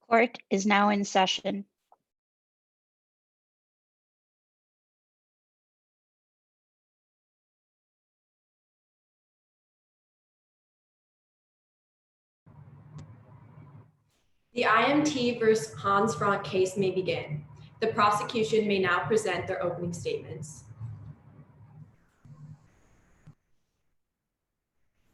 Court is now in session. The IMT versus Hans Frank case may begin. The prosecution may now present their opening statements.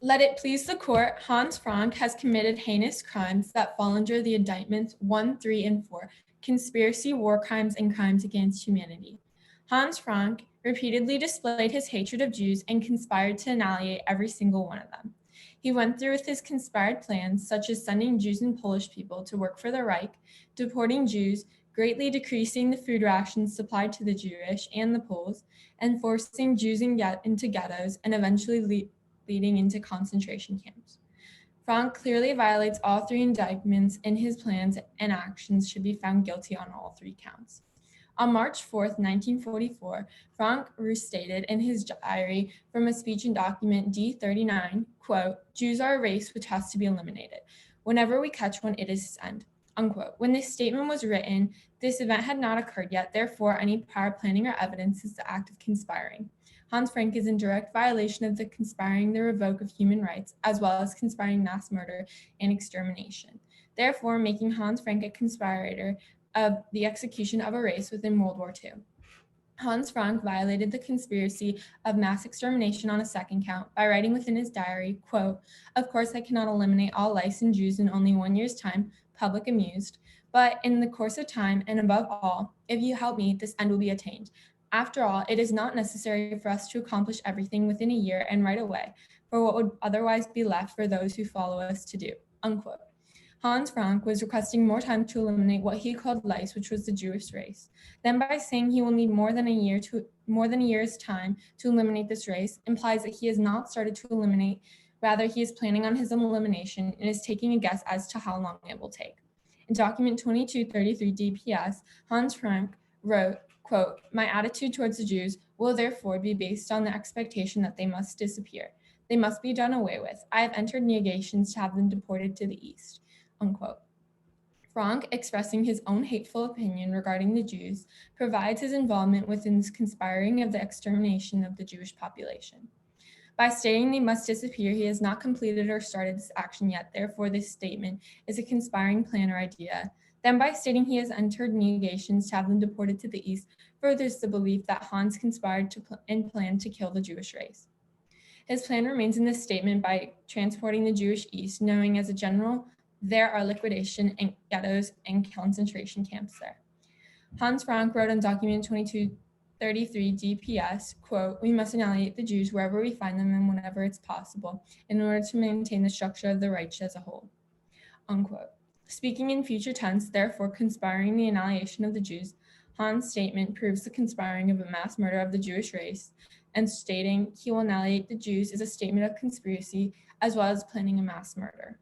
Let it please the court, Hans Frank has committed heinous crimes that fall under the indictments 1, 3, and 4, conspiracy, war crimes, and crimes against humanity. Hans Frank repeatedly displayed his hatred of Jews and conspired to annihilate every single one of them. He went through with his conspired plans, such as sending Jews and Polish people to work for the Reich, deporting Jews, greatly decreasing the food rations supplied to the Jewish and the Poles, and forcing Jews into ghettos, and eventually leading into concentration camps. Frank clearly violates all three indictments, and his plans and actions should be found guilty on all three counts. On March 4th, 1944, Frank restated in his diary from a speech in document D39, quote, "Jews are a race which has to be eliminated. Whenever we catch one, it is his end," unquote. When this statement was written, this event had not occurred yet, therefore any prior planning or evidence is the act of conspiring. Hans Frank is in direct violation of the conspiring the revoke of human rights, as well as conspiring mass murder and extermination, therefore making Hans Frank a conspirator of the execution of a race within World War II. Hans Frank violated the conspiracy of mass extermination on a second count by writing within his diary, quote, "Of course I cannot eliminate all licensed Jews in only 1 year's time, public amused, but in the course of time, and above all, if you help me, this end will be attained. After all, it is not necessary for us to accomplish everything within a year and right away, for what would otherwise be left for those who follow us to do," unquote. Hans Frank was requesting more time to eliminate what he called lice, which was the Jewish race. Then by saying he will need more than a year's time to eliminate this race implies that he has not started to eliminate, rather he is planning on his elimination and is taking a guess as to how long it will take. In document 2233 DPS, Hans Frank wrote, quote, "My attitude towards the Jews will therefore be based on the expectation that they must disappear. They must be done away with. I have entered negations to have them deported to the East," unquote. Frank, expressing his own hateful opinion regarding the Jews, provides his involvement within this conspiring of the extermination of the Jewish population. By stating they must disappear, he has not completed or started this action yet, therefore this statement is a conspiring plan or idea. Then by stating he has entered negations to have them deported to the East, furthers the belief that Hans conspired and planned to kill the Jewish race. His plan remains in this statement by transporting the Jewish East, knowing as a general, there are liquidation and ghettos and concentration camps there. Hans Frank wrote on document 2233 DPS, quote, "We must annihilate the Jews wherever we find them and whenever it's possible in order to maintain the structure of the Reich as a whole," unquote. Speaking in future tense, therefore conspiring the annihilation of the Jews, Hans' statement proves the conspiring of a mass murder of the Jewish race, and stating he will annihilate the Jews is a statement of conspiracy as well as planning a mass murder.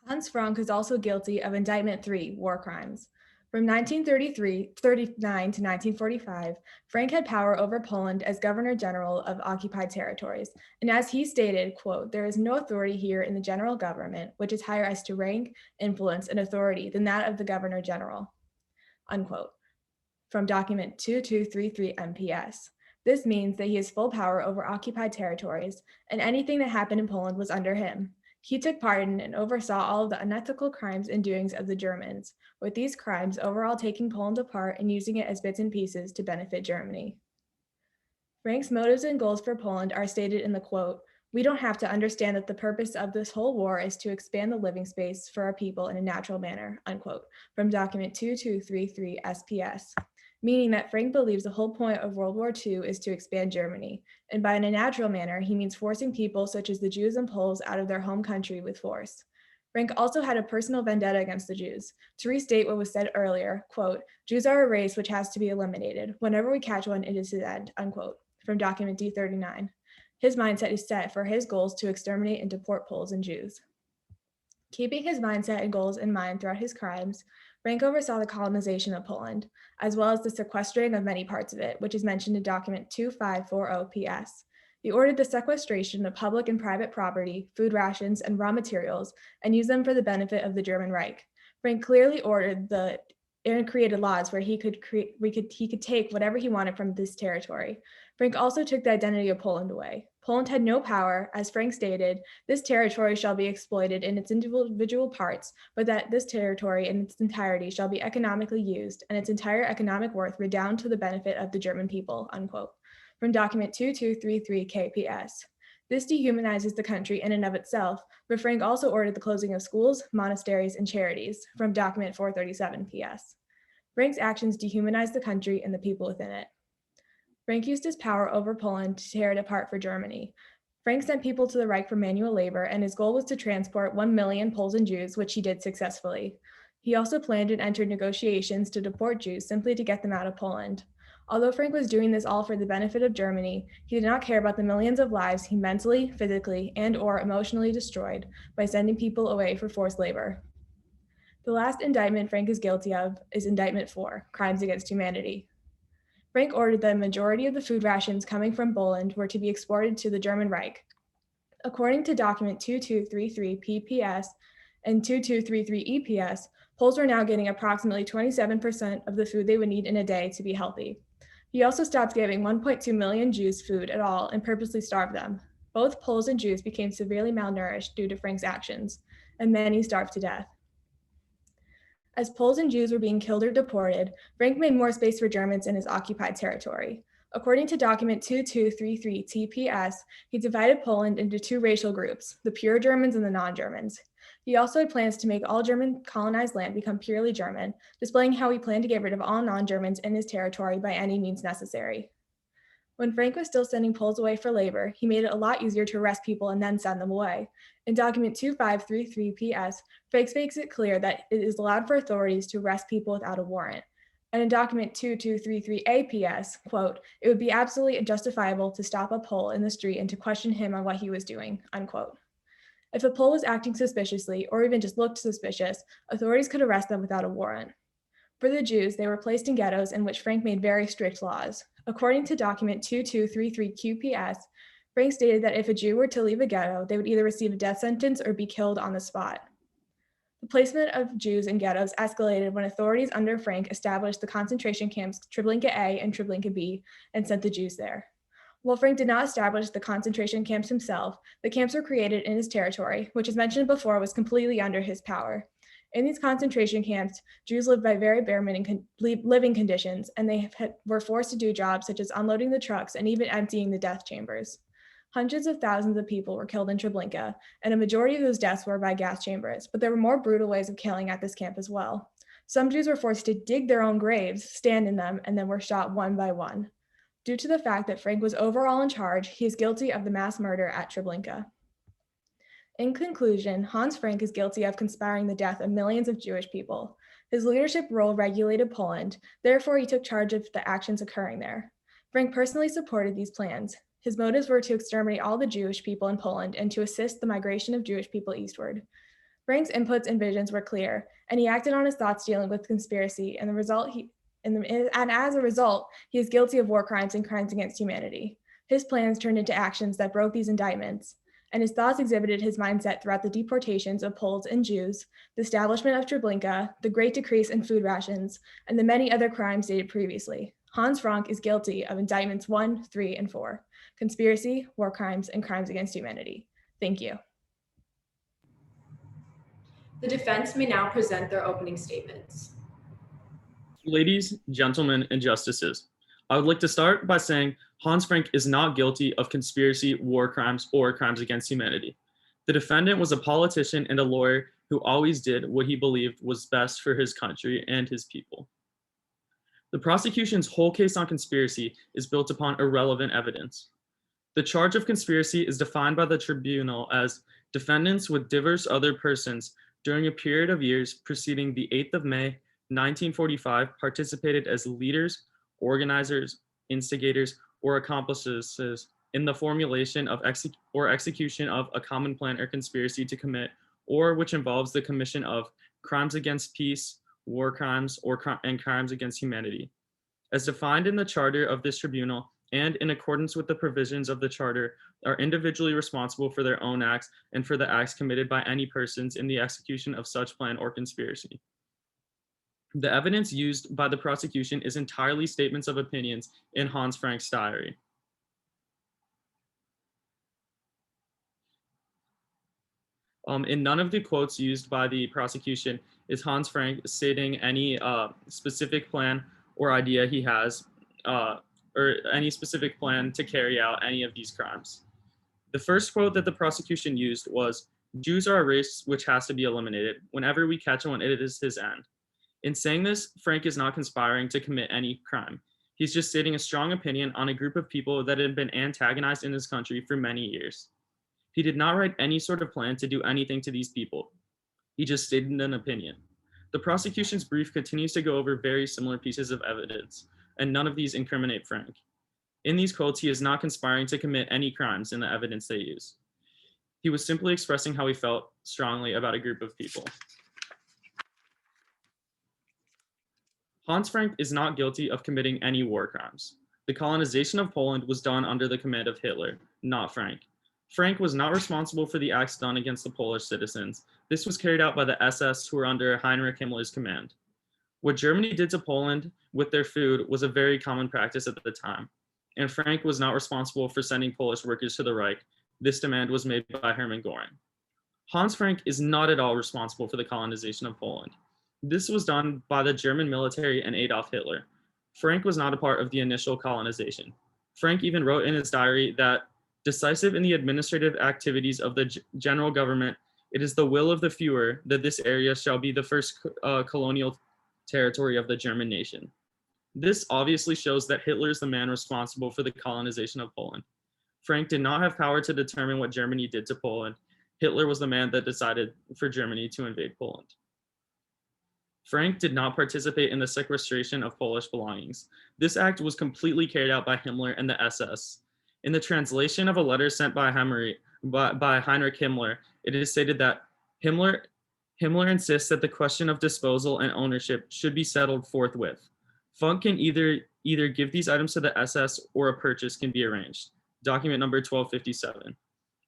Hans Frank is also guilty of Indictment 3, war crimes. From 1939 to 1945, Frank had power over Poland as Governor General of occupied territories. And as he stated, quote, "There is no authority here in the general government which is higher as to rank, influence, and authority than that of the Governor General," unquote. From document 2233 MPS. This means that he has full power over occupied territories, and anything that happened in Poland was under him. He took part in and oversaw all of the unethical crimes and doings of the Germans, with these crimes overall taking Poland apart and using it as bits and pieces to benefit Germany. Frank's motives and goals for Poland are stated in the quote, "We don't have to understand that the purpose of this whole war is to expand the living space for our people in a natural manner," unquote, from document 2233 SPS. Meaning that Frank believes the whole point of World War II is to expand Germany, and by in a natural manner, he means forcing people such as the Jews and Poles out of their home country with force. Frank also had a personal vendetta against the Jews. To restate what was said earlier, quote, "Jews are a race which has to be eliminated. Whenever we catch one, it is his end," unquote, from document D39. His mindset is set for his goals to exterminate and deport Poles and Jews. Keeping his mindset and goals in mind throughout his crimes, Frank oversaw the colonization of Poland, as well as the sequestering of many parts of it, which is mentioned in document 2540 PS. He ordered the sequestration of public and private property, food rations, and raw materials, and used them for the benefit of the German Reich. Frank clearly ordered and created laws where he could take whatever he wanted from this territory. Frank also took the identity of Poland away. Poland had no power, as Frank stated, this territory shall be exploited in its individual parts, but that this territory in its entirety shall be economically used and its entire economic worth redound to the benefit of the German people, unquote. From document 2233 KPS. This dehumanizes the country in and of itself, but Frank also ordered the closing of schools, monasteries, and charities, from document 437 PS. Frank's actions dehumanized the country and the people within it. Frank used his power over Poland to tear it apart for Germany. Frank sent people to the Reich for manual labor, and his goal was to transport 1 million Poles and Jews, which he did successfully. He also planned and entered negotiations to deport Jews simply to get them out of Poland. Although Frank was doing this all for the benefit of Germany, he did not care about the millions of lives he mentally, physically, and/or emotionally destroyed by sending people away for forced labor. The last indictment Frank is guilty of is Indictment 4, Crimes Against Humanity. Frank ordered that a majority of the food rations coming from Poland were to be exported to the German Reich. According to document 2233 PPS and 2233 EPS, Poles were now getting approximately 27% of the food they would need in a day to be healthy. He also stopped giving 1.2 million Jews food at all and purposely starved them. Both Poles and Jews became severely malnourished due to Frank's actions, and many starved to death. As Poles and Jews were being killed or deported, Frank made more space for Germans in his occupied territory. According to document 2233 TPS, he divided Poland into two racial groups, the pure Germans and the non-Germans. He also had plans to make all German colonized land become purely German, displaying how he planned to get rid of all non-Germans in his territory by any means necessary. When Frank was still sending Poles away for labor, he made it a lot easier to arrest people and then send them away. In document 2533 PS, Frank makes it clear that it is allowed for authorities to arrest people without a warrant. And in document 2233 APS, quote, it would be absolutely justifiable to stop a Pole in the street and to question him on what he was doing, unquote. If a Pole was acting suspiciously or even just looked suspicious, authorities could arrest them without a warrant. For the Jews, they were placed in ghettos in which Frank made very strict laws. According to document 2233 QPS, Frank stated that if a Jew were to leave a ghetto, they would either receive a death sentence or be killed on the spot. The placement of Jews in ghettos escalated when authorities under Frank established the concentration camps Treblinka A and Treblinka B and sent the Jews there. While Frank did not establish the concentration camps himself, the camps were created in his territory, which, as mentioned before, was completely under his power. In these concentration camps, Jews lived by very bare minimum living conditions, and they were forced to do jobs such as unloading the trucks and even emptying the death chambers. Hundreds of thousands of people were killed in Treblinka, and a majority of those deaths were by gas chambers, but there were more brutal ways of killing at this camp as well. Some Jews were forced to dig their own graves, stand in them, and then were shot one by one. Due to the fact that Frank was overall in charge, he is guilty of the mass murder at Treblinka. In conclusion, Hans Frank is guilty of conspiring the death of millions of Jewish people. His leadership role regulated Poland, therefore he took charge of the actions occurring there. Frank personally supported these plans. His motives were to exterminate all the Jewish people in Poland and to assist the migration of Jewish people eastward. Frank's inputs and visions were clear, and he acted on his thoughts dealing with conspiracy, and as a result, he is guilty of war crimes and crimes against humanity. His plans turned into actions that broke these indictments, and his thoughts exhibited his mindset throughout the deportations of Poles and Jews, the establishment of Treblinka, the great decrease in food rations, and the many other crimes stated previously. Hans Frank is guilty of indictments 1, 3, and 4, conspiracy, war crimes, and crimes against humanity. Thank you. The defense may now present their opening statements. Ladies, gentlemen, and justices, I would like to start by saying Hans Frank is not guilty of conspiracy, war crimes, or crimes against humanity. The defendant was a politician and a lawyer who always did what he believed was best for his country and his people. The prosecution's whole case on conspiracy is built upon irrelevant evidence. The charge of conspiracy is defined by the tribunal as defendants with diverse other persons during a period of years preceding the 8th of May, 1945 participated as leaders, organizers, instigators, or accomplices in the formulation of execution of a common plan or conspiracy to commit, or which involves the commission of crimes against peace, war crimes, and crimes against humanity. As defined in the charter of this tribunal, and in accordance with the provisions of the charter, are individually responsible for their own acts and for the acts committed by any persons in the execution of such plan or conspiracy. The evidence used by the prosecution is entirely statements of opinions in Hans Frank's diary. In none of the quotes used by the prosecution is Hans Frank stating any specific plan or idea he has, or any specific plan to carry out any of these crimes. The first quote that the prosecution used was, "Jews are a race which has to be eliminated. Whenever we catch one, it is his end." In saying this, Frank is not conspiring to commit any crime. He's just stating a strong opinion on a group of people that had been antagonized in his country for many years. He did not write any sort of plan to do anything to these people. He just stated an opinion. The prosecution's brief continues to go over very similar pieces of evidence, and none of these incriminate Frank. In these quotes, he is not conspiring to commit any crimes in the evidence they use. He was simply expressing how he felt strongly about a group of people. Hans Frank is not guilty of committing any war crimes. The colonization of Poland was done under the command of Hitler, not Frank. Frank was not responsible for the acts done against the Polish citizens. This was carried out by the SS, who were under Heinrich Himmler's command. What Germany did to Poland with their food was a very common practice at the time, and Frank was not responsible for sending Polish workers to the Reich. This demand was made by Hermann Göring. Hans Frank is not at all responsible for the colonization of Poland. This was done by the German military and Adolf Hitler. Frank was not a part of the initial colonization. Frank even wrote in his diary that, "Decisive in the administrative activities of the general government, it is the will of the Führer that this area shall be the first colonial territory of the German nation." This obviously shows that Hitler is the man responsible for the colonization of Poland. Frank did not have power to determine what Germany did to Poland. Hitler was the man that decided for Germany to invade Poland. Frank did not participate in the sequestration of Polish belongings. This act was completely carried out by Himmler and the SS. In the translation of a letter sent by Heinrich Himmler, it is stated that Himmler insists that the question of disposal and ownership should be settled forthwith. Frank can either give these items to the SS or a purchase can be arranged. Document number 1257.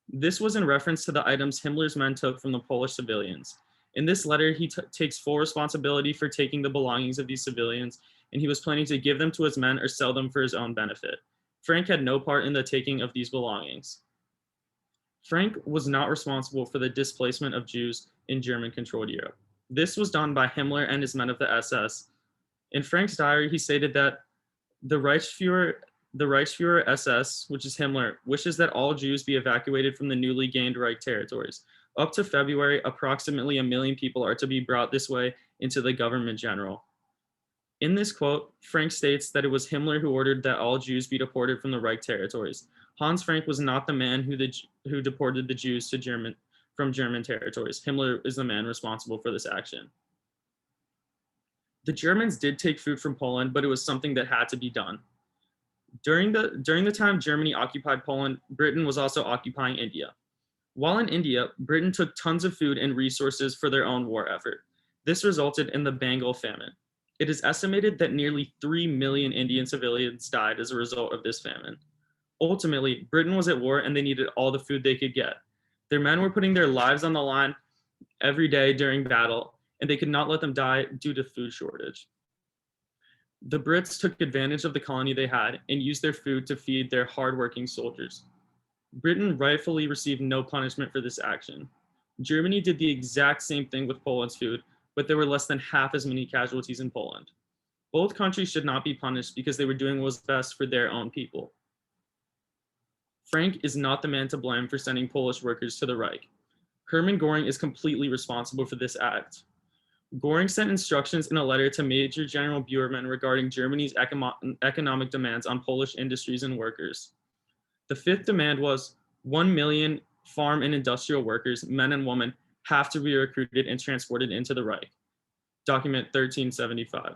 This was in reference to the items Himmler's men took from the Polish civilians. In this letter, he takes full responsibility for taking the belongings of these civilians, and he was planning to give them to his men or sell them for his own benefit. Frank had no part in the taking of these belongings. Frank was not responsible for the displacement of Jews in German-controlled Europe. This was done by Himmler and his men of the SS. In Frank's diary, he stated that the Reichsfuhrer SS, which is Himmler, wishes that all Jews be evacuated from the newly gained Reich territories. Up to February, approximately 1 million people are to be brought this way into the government general. In this quote, Frank states that it was Himmler who ordered that all Jews be deported from the Reich territories. Hans Frank was not the man who deported the Jews from German territories. Himmler is the man responsible for this action. The Germans did take food from Poland, but it was something that had to be done. During the time Germany occupied Poland, Britain was also occupying India. While in India, Britain took tons of food and resources for their own war effort. This resulted in the Bengal famine. It is estimated that nearly 3 million Indian civilians died as a result of this famine. Ultimately, Britain was at war and they needed all the food they could get. Their men were putting their lives on the line every day during battle, and they could not let them die due to food shortage. The Brits took advantage of the colony they had and used their food to feed their hardworking soldiers. Britain rightfully received no punishment for this action. Germany did the exact same thing with Poland's food, but there were less than half as many casualties in Poland. Both countries should not be punished because they were doing what was best for their own people. Frank is not the man to blame for sending Polish workers to the Reich. Hermann Göring is completely responsible for this act. Göring sent instructions in a letter to Major General Buermann regarding Germany's economic demands on Polish industries and workers. The fifth demand was 1 million farm and industrial workers, men and women, have to be recruited and transported into the Reich. Document 1375.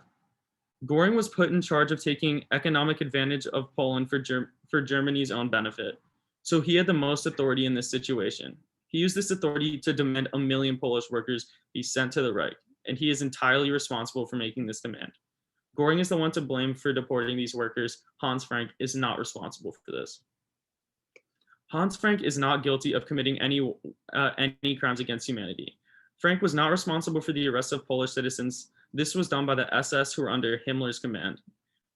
Göring was put in charge of taking economic advantage of Poland for Germany's own benefit, so he had the most authority in this situation. He used this authority to demand 1 million Polish workers be sent to the Reich, and he is entirely responsible for making this demand. Göring is the one to blame for deporting these workers. Hans Frank is not responsible for this. Hans Frank is not guilty of committing any crimes against humanity. Frank was not responsible for the arrest of Polish citizens This was done by the SS who were under Himmler's command.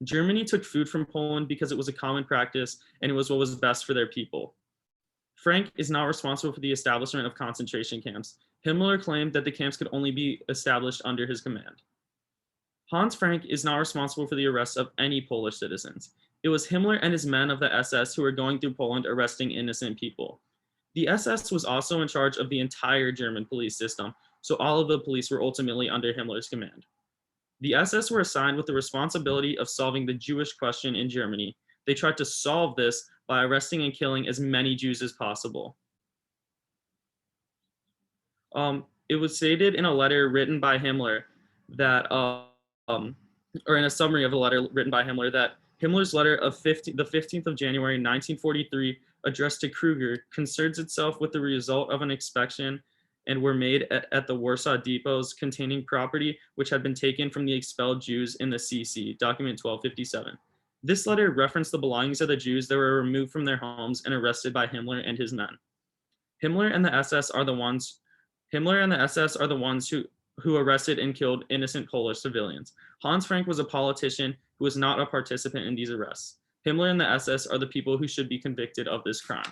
Germany took food from Poland because it was a common practice and it was what was best for their people. Frank is not responsible for the establishment of concentration camps. Himmler claimed that the camps could only be established under his command. Hans Frank is not responsible for the arrest of any Polish citizens. It was Himmler and his men of the SS who were going through Poland arresting innocent people. The SS was also in charge of the entire German police system, so all of the police were ultimately under Himmler's command. The SS were assigned with the responsibility of solving the Jewish question in Germany. They tried to solve this by arresting and killing as many Jews as possible. It was stated in a letter written by Himmler that, or in a summary of a letter written by Himmler, that Himmler's letter of the 15th of January, 1943, addressed to Kruger, concerns itself with the result of an inspection and were made at the Warsaw depots containing property which had been taken from the expelled Jews in the CC, document 1257. This letter referenced the belongings of the Jews that were removed from their homes and arrested by Himmler and his men. Himmler and the SS are the ones who arrested and killed innocent Polish civilians. Hans Frank was a politician who was not a participant in these arrests. Himmler and the SS are the people who should be convicted of this crime.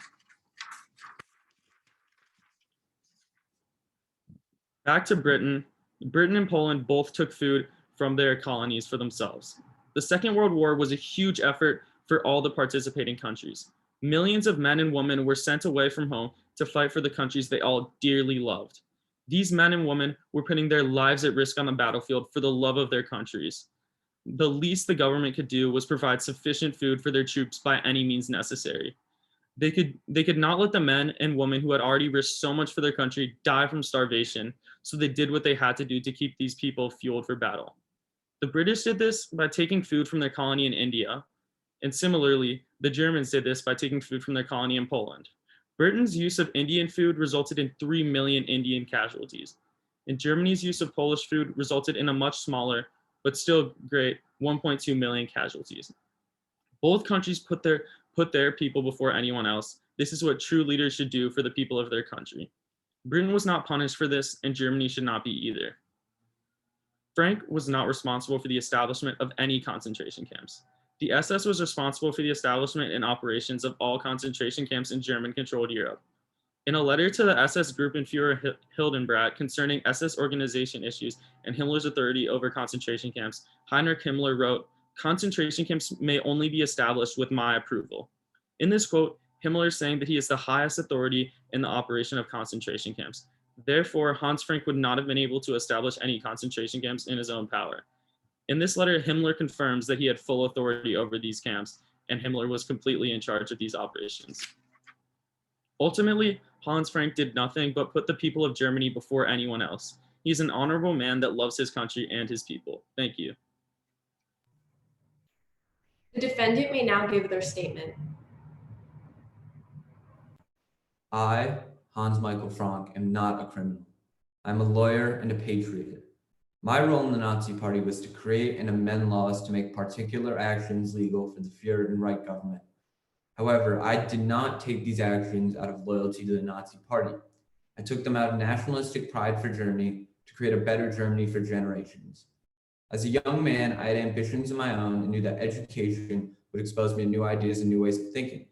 Back to Britain. Britain and Poland both took food from their colonies for themselves. The Second World War was a huge effort for all the participating countries. Millions of men and women were sent away from home to fight for the countries they all dearly loved. These men and women were putting their lives at risk on the battlefield for the love of their countries. The least the government could do was provide sufficient food for their troops by any means necessary. They could not let the men and women who had already risked so much for their country die from starvation, so they did what they had to do to keep these people fueled for battle. The British did this by taking food from their colony in India, and similarly, the Germans did this by taking food from their colony in Poland. Britain's use of Indian food resulted in 3 million Indian casualties, and Germany's use of Polish food resulted in a much smaller, but still great, 1.2 million casualties. Both countries put their people before anyone else. This is what true leaders should do for the people of their country. Britain was not punished for this, and Germany should not be either. Frank was not responsible for the establishment of any concentration camps. The SS was responsible for the establishment and operations of all concentration camps in German-controlled Europe. In a letter to the SS Gruppenführer Hildenbrand concerning SS organization issues and Himmler's authority over concentration camps, Heinrich Himmler wrote, "Concentration camps may only be established with my approval." In this quote, Himmler is saying that he is the highest authority in the operation of concentration camps. Therefore, Hans Frank would not have been able to establish any concentration camps in his own power. In this letter, Himmler confirms that he had full authority over these camps, and Himmler was completely in charge of these operations. Ultimately, Hans Frank did nothing but put the people of Germany before anyone else. He's an honorable man that loves his country and his people. Thank you. The defendant may now give their statement. I, Hans Michael Frank, am not a criminal. I'm a lawyer and a patriot. My role in the Nazi Party was to create and amend laws to make particular actions legal for the Führer and Reich government. However, I did not take these actions out of loyalty to the Nazi Party. I took them out of nationalistic pride for Germany to create a better Germany for generations. As a young man, I had ambitions of my own and knew that education would expose me to new ideas and new ways of thinking.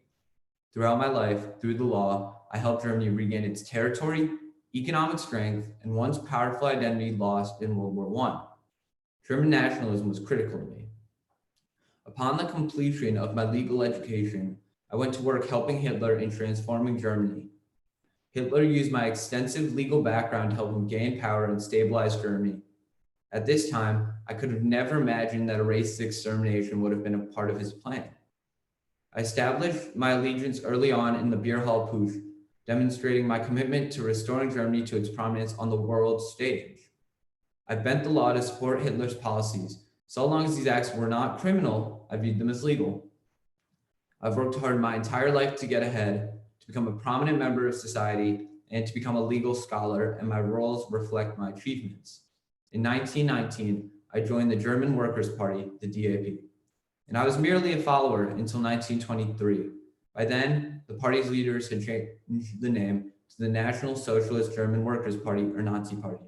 Throughout my life, through the law, I helped Germany regain its territory, economic strength, and once powerful identity lost in World War I. German nationalism was critical to me. Upon the completion of my legal education, I went to work helping Hitler in transforming Germany. Hitler used my extensive legal background to help him gain power and stabilize Germany. At this time, I could have never imagined that a racist extermination would have been a part of his plan. I established my allegiance early on in the Beer Hall Putsch, demonstrating my commitment to restoring Germany to its prominence on the world stage. I bent the law to support Hitler's policies. So long as these acts were not criminal, I viewed them as legal. I've worked hard my entire life to get ahead, to become a prominent member of society, and to become a legal scholar, and my roles reflect my achievements. In 1919, I joined the German Workers' Party, the DAP, and I was merely a follower until 1923. By then, the party's leaders had changed the name to the National Socialist German Workers' Party, or Nazi Party.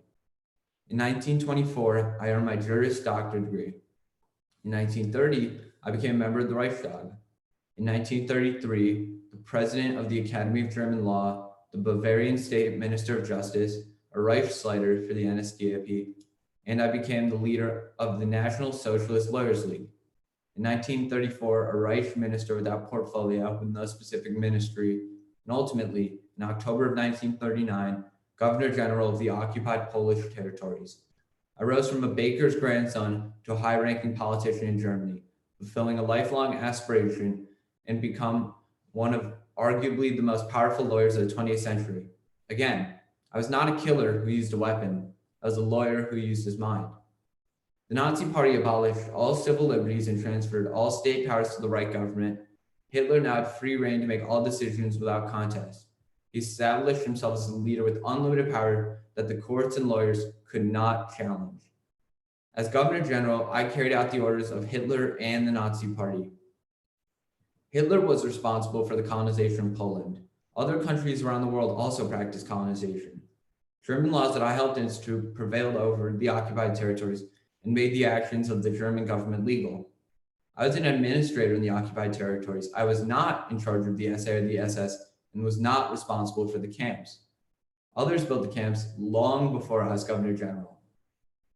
In 1924, I earned my Juris Doctor degree. In 1930, I became a member of the Reichstag. In 1933, the president of the Academy of German Law, the Bavarian State Minister of Justice, a Reichsleiter for the NSDAP, and I became the leader of the National Socialist Lawyers League. In 1934, a Reich minister without portfolio with no specific ministry, and ultimately, in October of 1939, Governor General of the occupied Polish territories. I rose from a baker's grandson to a high-ranking politician in Germany, fulfilling a lifelong aspiration and become one of arguably the most powerful lawyers of the 20th century. Again, I was not a killer who used a weapon. I was a lawyer who used his mind. The Nazi Party abolished all civil liberties and transferred all state powers to the Reich government. Hitler now had free reign to make all decisions without contest. He established himself as a leader with unlimited power that the courts and lawyers could not challenge. As Governor General, I carried out the orders of Hitler and the Nazi Party. Hitler was responsible for the colonization of Poland. Other countries around the world also practiced colonization. German laws that I helped institute prevailed over the occupied territories and made the actions of the German government legal. I was an administrator in the occupied territories. I was not in charge of the SA or the SS and was not responsible for the camps. Others built the camps long before I was Governor General.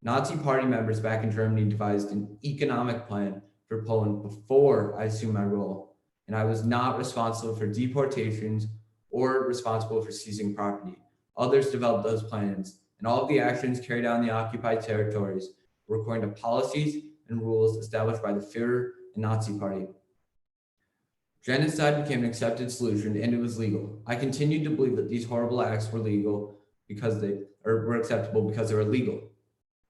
Nazi Party members back in Germany devised an economic plan for Poland before I assumed my role, and I was not responsible for deportations or responsible for seizing property. Others developed those plans, and all of the actions carried out in the occupied territories were according to policies and rules established by the Führer and Nazi Party. Genocide became an accepted solution and it was legal. I continued to believe that these horrible acts were legal were acceptable because they were legal.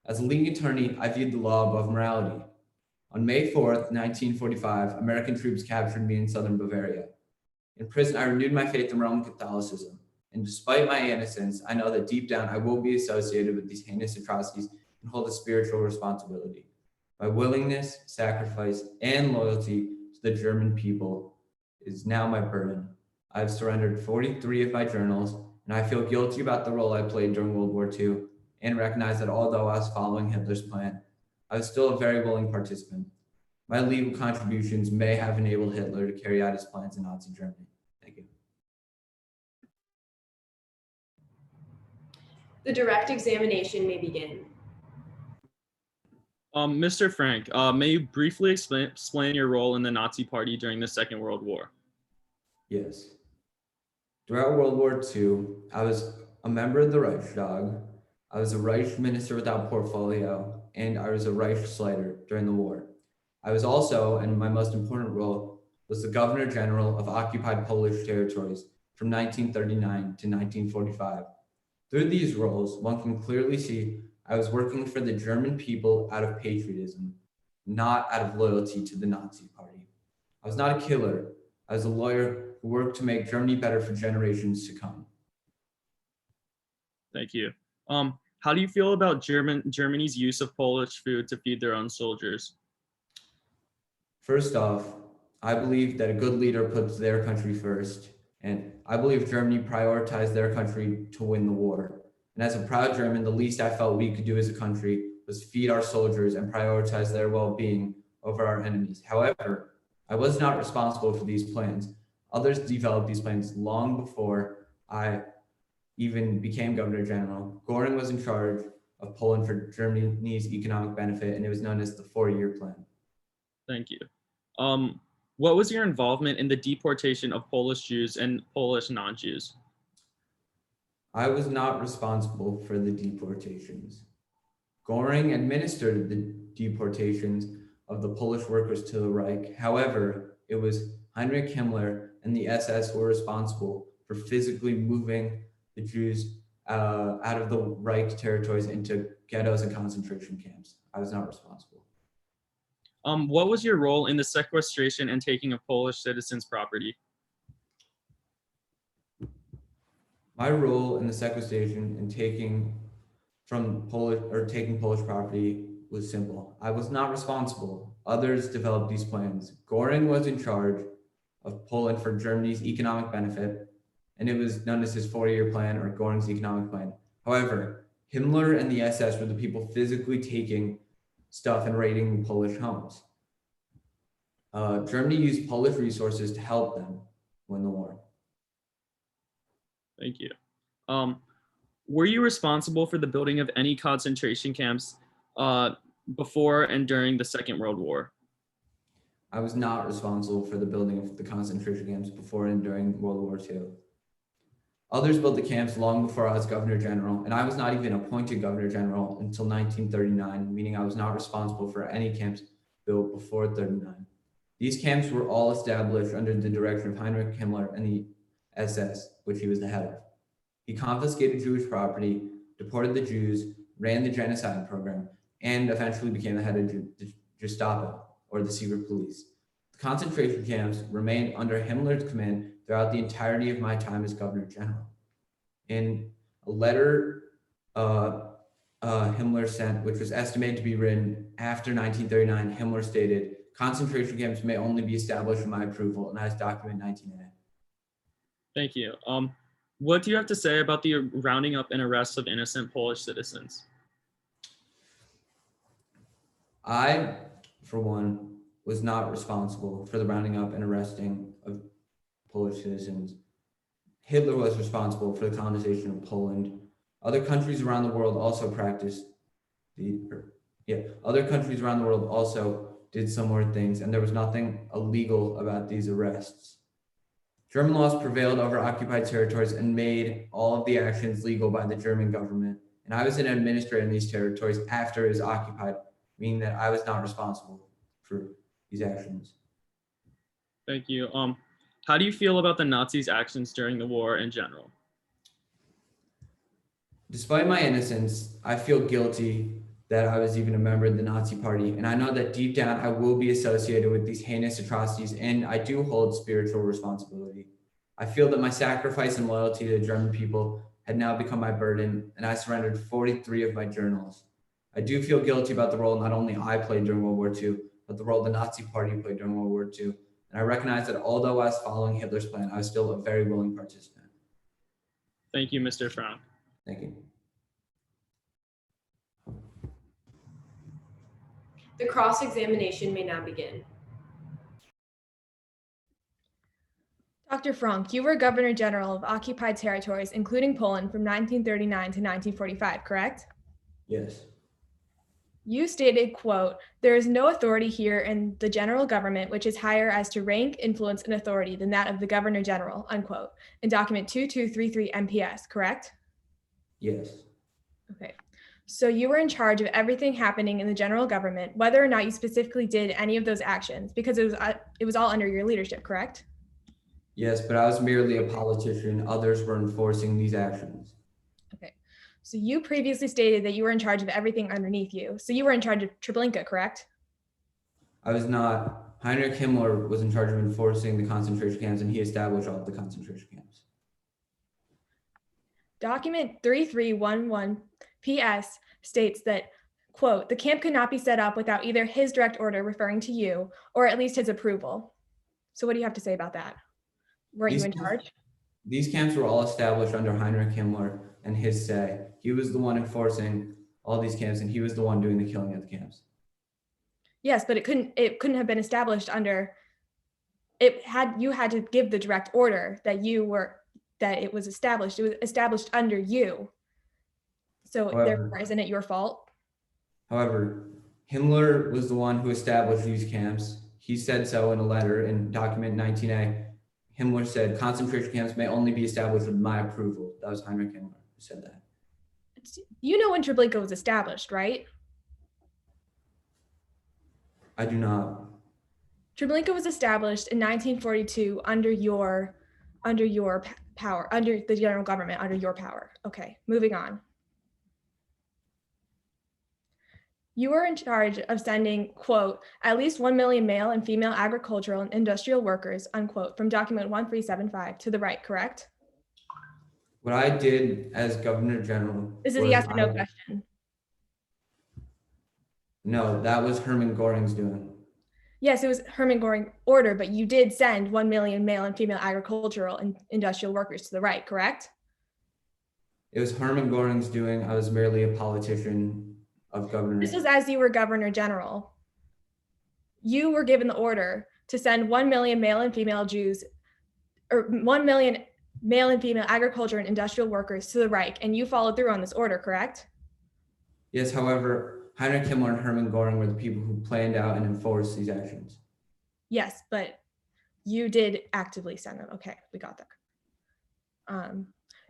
As a leading attorney, I viewed the law above morality. On May 4th, 1945, American troops captured me in southern Bavaria. In prison, I renewed my faith in Roman Catholicism. And despite my innocence, I know that deep down I will be associated with these heinous atrocities and hold a spiritual responsibility. My willingness, sacrifice, and loyalty to the German people is now my burden. I've surrendered 43 of my journals, and I feel guilty about the role I played during World War II, and recognize that although I was following Hitler's plan, I was still a very willing participant. My legal contributions may have enabled Hitler to carry out his plans in Nazi Germany. Thank you. The direct examination may begin. Mr. Frank, may you briefly explain your role in the Nazi Party during the Second World War? Yes. Throughout World War II, I was a member of the Reichstag, I was a Reich minister without portfolio, and I was a Reichsleiter during the war. I was also, and my most important role, was the Governor General of occupied Polish territories from 1939 to 1945. Through these roles, one can clearly see I was working for the German people out of patriotism, not out of loyalty to the Nazi Party. I was not a killer. I was a lawyer who worked to make Germany better for generations to come. Thank you. How do you feel about Germany's use of Polish food to feed their own soldiers? First off, I believe that a good leader puts their country first, and I believe Germany prioritized their country to win the war. And as a proud German, the least I felt we could do as a country was feed our soldiers and prioritize their well-being over our enemies. However, I was not responsible for these plans. Others developed these plans long before I even became Governor General. Göring was in charge of Poland for Germany's economic benefit, and it was known as the 4-year plan. Thank you. What was your involvement in the deportation of Polish Jews and Polish non-Jews? I was not responsible for the deportations. Göring administered the deportations of the Polish workers to the Reich. However, it was Heinrich Himmler and the SS who were responsible for physically moving the Jews out of the Reich territories into ghettos and concentration camps. I was not responsible. What was your role in the sequestration and taking of Polish citizens' property? My role in the sequestration and taking Polish property was simple. I was not responsible. Others developed these plans. Göring was in charge of Poland for Germany's economic benefit, and it was known as his 4-year plan or Göring's economic plan. However, Himmler and the SS were the people physically taking stuff and raiding Polish homes. Germany used Polish resources to help them win the war. Thank you. Were you responsible for the building of any concentration camps before and during the Second World War? I was not responsible for the building of the concentration camps before and during World War II. Others built the camps long before I was Governor General, and I was not even appointed Governor General until 1939, meaning I was not responsible for any camps built before 39. These camps were all established under the direction of Heinrich Himmler and the SS, which he was the head of. He confiscated Jewish property, deported the Jews, ran the genocide program, and eventually became the head of the Gestapo, or the secret police. The concentration camps remained under Himmler's command throughout the entirety of my time as Governor General. In a letter Himmler sent, which was estimated to be written after 1939, Himmler stated, "Concentration camps may only be established with my approval," and that's document 19A. Thank you. What do you have to say about the rounding up and arrests of innocent Polish citizens? I, for one, was not responsible for the rounding up and arresting of Polish citizens. Hitler was responsible for the colonization of Poland. Other countries around the world also other countries around the world also did similar things, and there was nothing illegal about these arrests. German laws prevailed over occupied territories and made all of the actions legal by the German government. And I was an administrator in these territories after it was occupied, meaning that I was not responsible for these actions. Thank you. How do you feel about the Nazis' actions during the war in general? Despite my innocence, I feel guilty that I was even a member of the Nazi Party, and I know that deep down I will be associated with these heinous atrocities, and I do hold spiritual responsibility. I feel that my sacrifice and loyalty to the German people had now become my burden, and I surrendered 43 of my journals. I do feel guilty about the role not only I played during World War II, but the role the Nazi Party played during World War II. And I recognize that although I was following Hitler's plan, I was still a very willing participant. Thank you, Mr. Frank. Thank you. The cross-examination may now begin. Dr. Frank, you were Governor General of occupied territories, including Poland, from 1939 to 1945, correct? Yes. You stated, quote, "There is no authority here in the general government which is higher as to rank, influence, and authority than that of the Governor General," unquote, in document 2233 MPS, correct? Yes. Okay. So you were in charge of everything happening in the general government, whether or not you specifically did any of those actions, because it was all under your leadership, correct? Yes, but I was merely a politician. Others were enforcing these actions. Okay. So you previously stated that you were in charge of everything underneath you. So you were in charge of Treblinka, correct? I was not. Heinrich Himmler was in charge of enforcing the concentration camps, and he established all of the concentration camps. Document 3311 PS states that, quote, "The camp could not be set up without either his direct order referring to you, or at least his approval." So what do you have to say about that? Weren't you in charge? These camps were all established under Heinrich Himmler and his say. He was the one enforcing all these camps, and he was the one doing the killing at the camps. Yes, but it couldn't have been established under, you had to give the direct order that it was established. It was established under you. So therefore, isn't it your fault? However, Himmler was the one who established these camps. He said so in a letter in document 19A. Himmler said, "Concentration camps may only be established with my approval." That was Heinrich Himmler who said that. You know when Treblinka was established, right? I do not. Treblinka was established in 1942 under your power, under the general government, under your power. Okay, moving on. You were in charge of sending, quote, "at least 1 million male and female agricultural and industrial workers," unquote, from document 1375 to the right, correct? What I did as Governor General. This is a yes or no question. No, that was Hermann Göring's doing. Yes, it was Hermann Göring order, but you did send 1 million male and female agricultural and industrial workers to the right, correct? It was Hermann Goring's doing. I was merely a politician of Governor. This was as you were Governor General. You were given the order to send 1 million male and female Jews, or 1 million male and female agriculture and industrial workers to the Reich, and you followed through on this order, correct? Yes, however, Heinrich Himmler and Hermann Goring were the people who planned out and enforced these actions. Yes, but you did actively send them. Okay, we got that.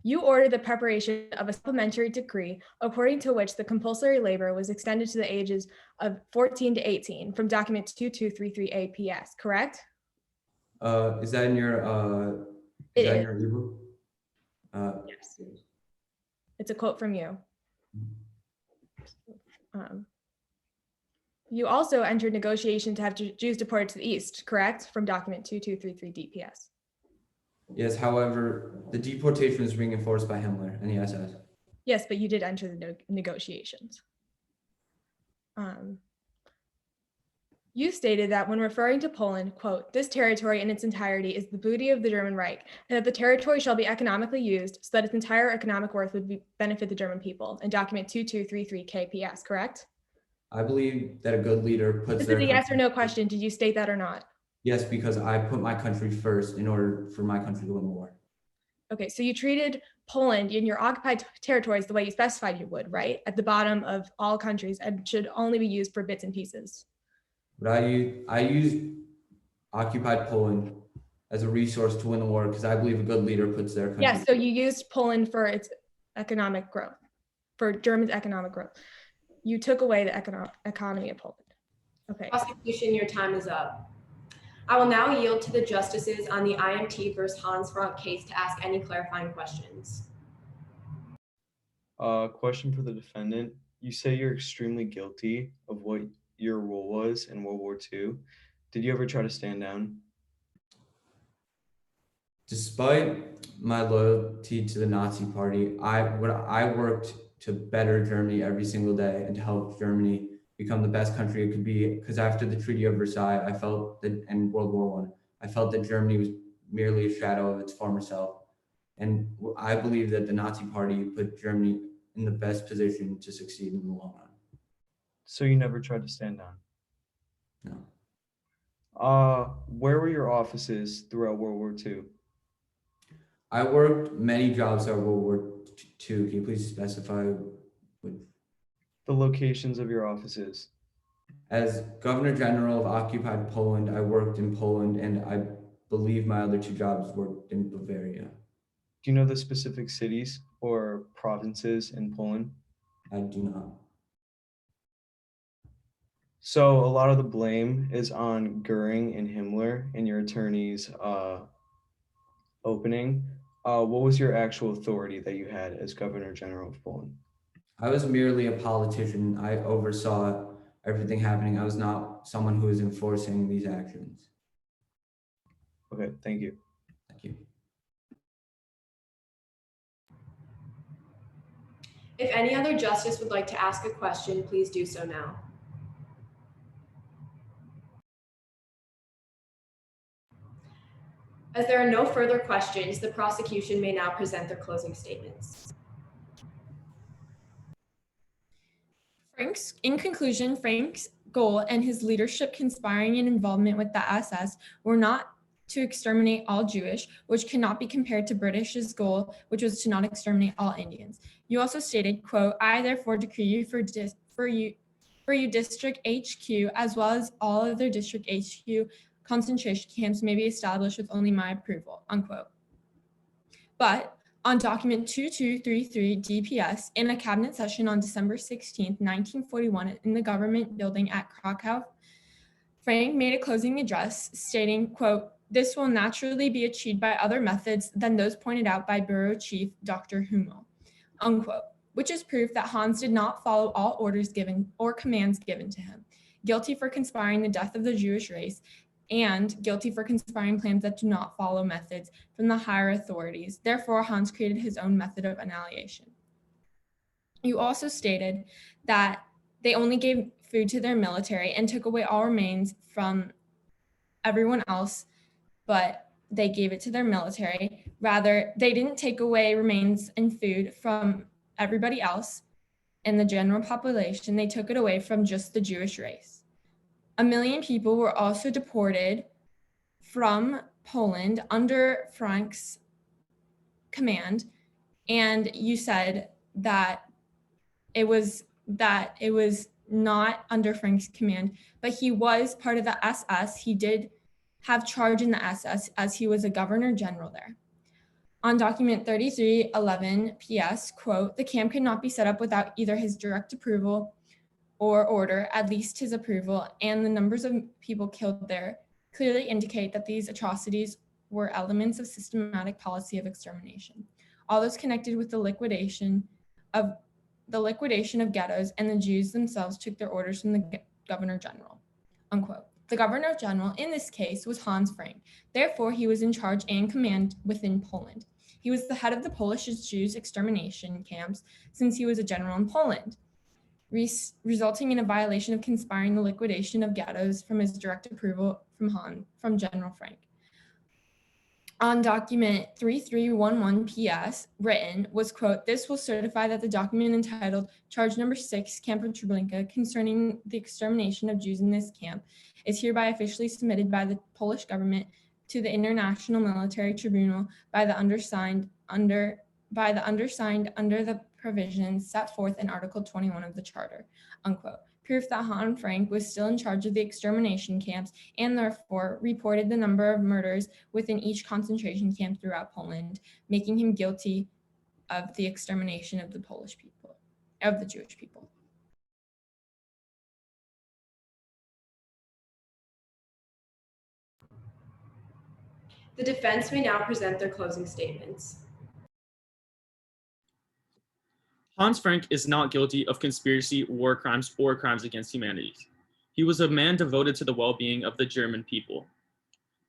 You ordered the preparation of a supplementary decree according to which the compulsory labor was extended to the ages of 14 to 18 from document 2233 APS, correct? Is that in your It in is. your ebook? Yes. It's a quote from you. You also entered negotiation to have Jews deported to the East, correct? From document 2233 DPS. Yes, however, the deportation was being enforced by Himmler and the SS. Yes, but you did enter the negotiations. You stated that when referring to Poland, quote, "This territory in its entirety is the booty of the German Reich, and that the territory shall be economically used so that its entire economic worth would benefit the German people," in document 2233 KPS, correct? I believe that a good leader puts This their is a yes or country no first. question. Did you state that or not? Yes, because I put my country first in order for my country to win the war. Okay, so you treated Poland in your occupied territories the way you specified you would, right? At the bottom of all countries and should only be used for bits and pieces. But I used occupied Poland as a resource to win the war because I believe a good leader puts their country. Yes, so you used Poland for its economic growth, for Germany's economic growth. You took away the economy of Poland. Okay, Prosecution, your time is up. I will now yield to the justices on the IMT versus Hans Frank case to ask any clarifying questions. Question for the defendant. You say you're extremely guilty of what your role was in World War II. Did you ever try to stand down? Despite my loyalty to the Nazi Party, I worked to better Germany every single day and to help Germany become the best country it could be. Because after the Treaty of Versailles, I felt that, and World War I felt that Germany was merely a shadow of its former self. And I believe that the Nazi Party put Germany in the best position to succeed in the long run. So you never tried to stand down? No. Where were your offices throughout World War II? I worked many jobs at World War II. Can you please specify which? The locations of your offices? As Governor General of occupied Poland, I worked in Poland, and I believe my other two jobs were in Bavaria. Do you know the specific cities or provinces in Poland? I do not. So a lot of the blame is on Goering and Himmler in your attorney's opening. What was your actual authority that you had as Governor General of Poland? I was merely a politician. I oversaw everything happening. I was not someone who was enforcing these actions. Okay, thank you. Thank you. If any other justice would like to ask a question, please do so now. As there are no further questions, the prosecution may now present their closing statements. In conclusion, Frank's goal and his leadership conspiring and involvement with the SS were not to exterminate all Jewish, which cannot be compared to British's goal, which was to not exterminate all Indians. You also stated, quote, "I therefore decree you for you District HQ, as well as all other District HQ concentration camps may be established with only my approval," unquote. But on document 2233 DPS, in a cabinet session on December 16th, 1941, in the government building at Krakow, Frank made a closing address stating, quote, "This will naturally be achieved by other methods than those pointed out by Bureau Chief Dr. Hummel," unquote, which is proof that Hans did not follow all orders given or commands given to him, guilty for conspiring the death of the Jewish race, and guilty for conspiring plans that do not follow methods from the higher authorities. Therefore, Hans created his own method of annihilation. You also stated that they only gave food to their military and took away all remains from everyone else, but they gave it to their military. Rather, they didn't take away remains and food from everybody else in the general population. They took it away from just the Jewish race. 1 million people were also deported from Poland under Frank's command. And you said that it was not under Frank's command, but he was part of the SS. He did have charge in the SS as he was a governor general there. On document 3311 PS, quote, the camp could not be set up without either his direct approval or order, at least his approval, and the numbers of people killed there clearly indicate that these atrocities were elements of systematic policy of extermination. All those connected with the liquidation of ghettos, and the Jews themselves took their orders from the governor general, unquote. The governor general in this case was Hans Frank. Therefore, he was in charge and command within Poland. He was the head of the Polish Jews extermination camps since he was a general in Poland, resulting in a violation of conspiring the liquidation of ghettos from his direct approval from General Frank. On document 3311 PS, written was, quote, this will certify that the document entitled Charge Number 6, Camp of Treblinka, concerning the extermination of Jews in this camp, is hereby officially submitted by the Polish government to the International Military Tribunal by the undersigned under the provisions set forth in Article 21 of the Charter, unquote. Proof that Hans Frank was still in charge of the extermination camps and therefore reported the number of murders within each concentration camp throughout Poland, making him guilty of the extermination of the Jewish people. The defense may now present their closing statements. Hans Frank is not guilty of conspiracy, war crimes, or crimes against humanity. He was a man devoted to the well-being of the German people.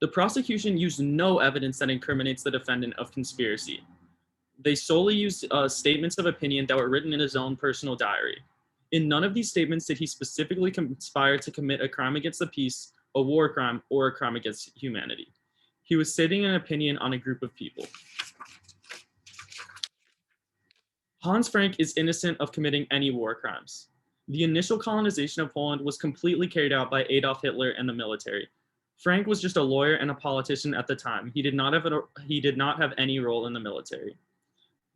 The prosecution used no evidence that incriminates the defendant of conspiracy. They solely used statements of opinion that were written in his own personal diary. In none of these statements did he specifically conspire to commit a crime against the peace, a war crime, or a crime against humanity. He was stating an opinion on a group of people. Hans Frank is innocent of committing any war crimes. The initial colonization of Poland was completely carried out by Adolf Hitler and the military. Frank was just a lawyer and a politician at the time. He did not have any role in the military.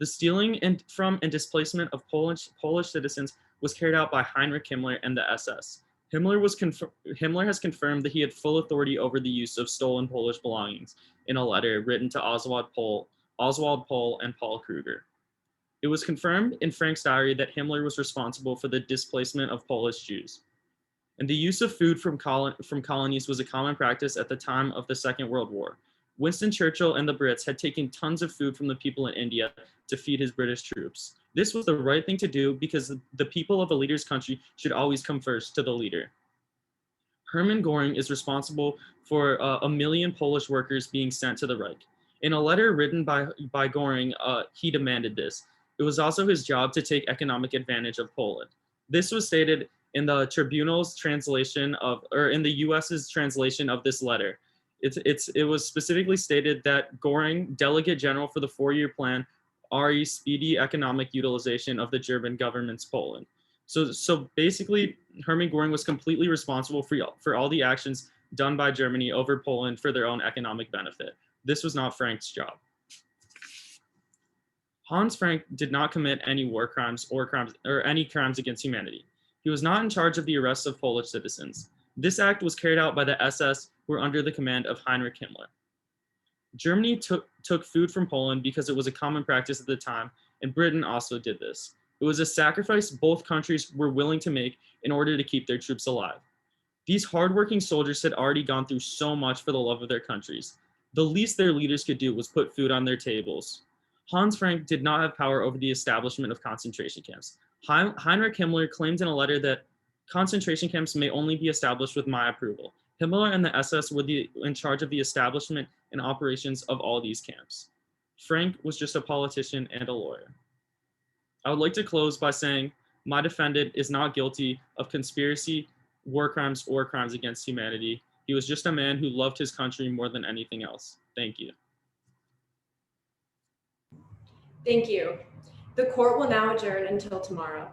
The stealing from and displacement of Polish citizens was carried out by Heinrich Himmler and the SS. Himmler has confirmed that he had full authority over the use of stolen Polish belongings in a letter written to Oswald Pohl and Paul Kruger. It was confirmed in Frank's diary that Himmler was responsible for the displacement of Polish Jews. And the use of food from colonies was a common practice at the time of the Second World War. Winston Churchill and the Brits had taken tons of food from the people in India to feed his British troops. This was the right thing to do because the people of a leader's country should always come first to the leader. Hermann Göring is responsible for 1 million Polish workers being sent to the Reich. In a letter written by Göring, he demanded this. It was also his job to take economic advantage of Poland. This was stated in the Tribunal's translation in the US's translation of this letter. It was specifically stated that Göring, Delegate General for the 4-year plan, RE speedy economic utilization of the German government's Poland. So basically, Hermann Göring was completely responsible for all the actions done by Germany over Poland for their own economic benefit. This was not Frank's job. Hans Frank did not commit any war crimes or any crimes against humanity. He was not in charge of the arrests of Polish citizens. This act was carried out by the SS, who were under the command of Heinrich Himmler. Germany took food from Poland because it was a common practice at the time, and Britain also did this. It was a sacrifice both countries were willing to make in order to keep their troops alive. These hardworking soldiers had already gone through so much for the love of their countries. The least their leaders could do was put food on their tables. Hans Frank did not have power over the establishment of concentration camps. Heinrich Himmler claimed in a letter that concentration camps may only be established with my approval. Himmler and the SS were in charge of the establishment and operations of all these camps. Frank was just a politician and a lawyer. I would like to close by saying my defendant is not guilty of conspiracy, war crimes, or crimes against humanity. He was just a man who loved his country more than anything else. Thank you. Thank you. The court will now adjourn until tomorrow.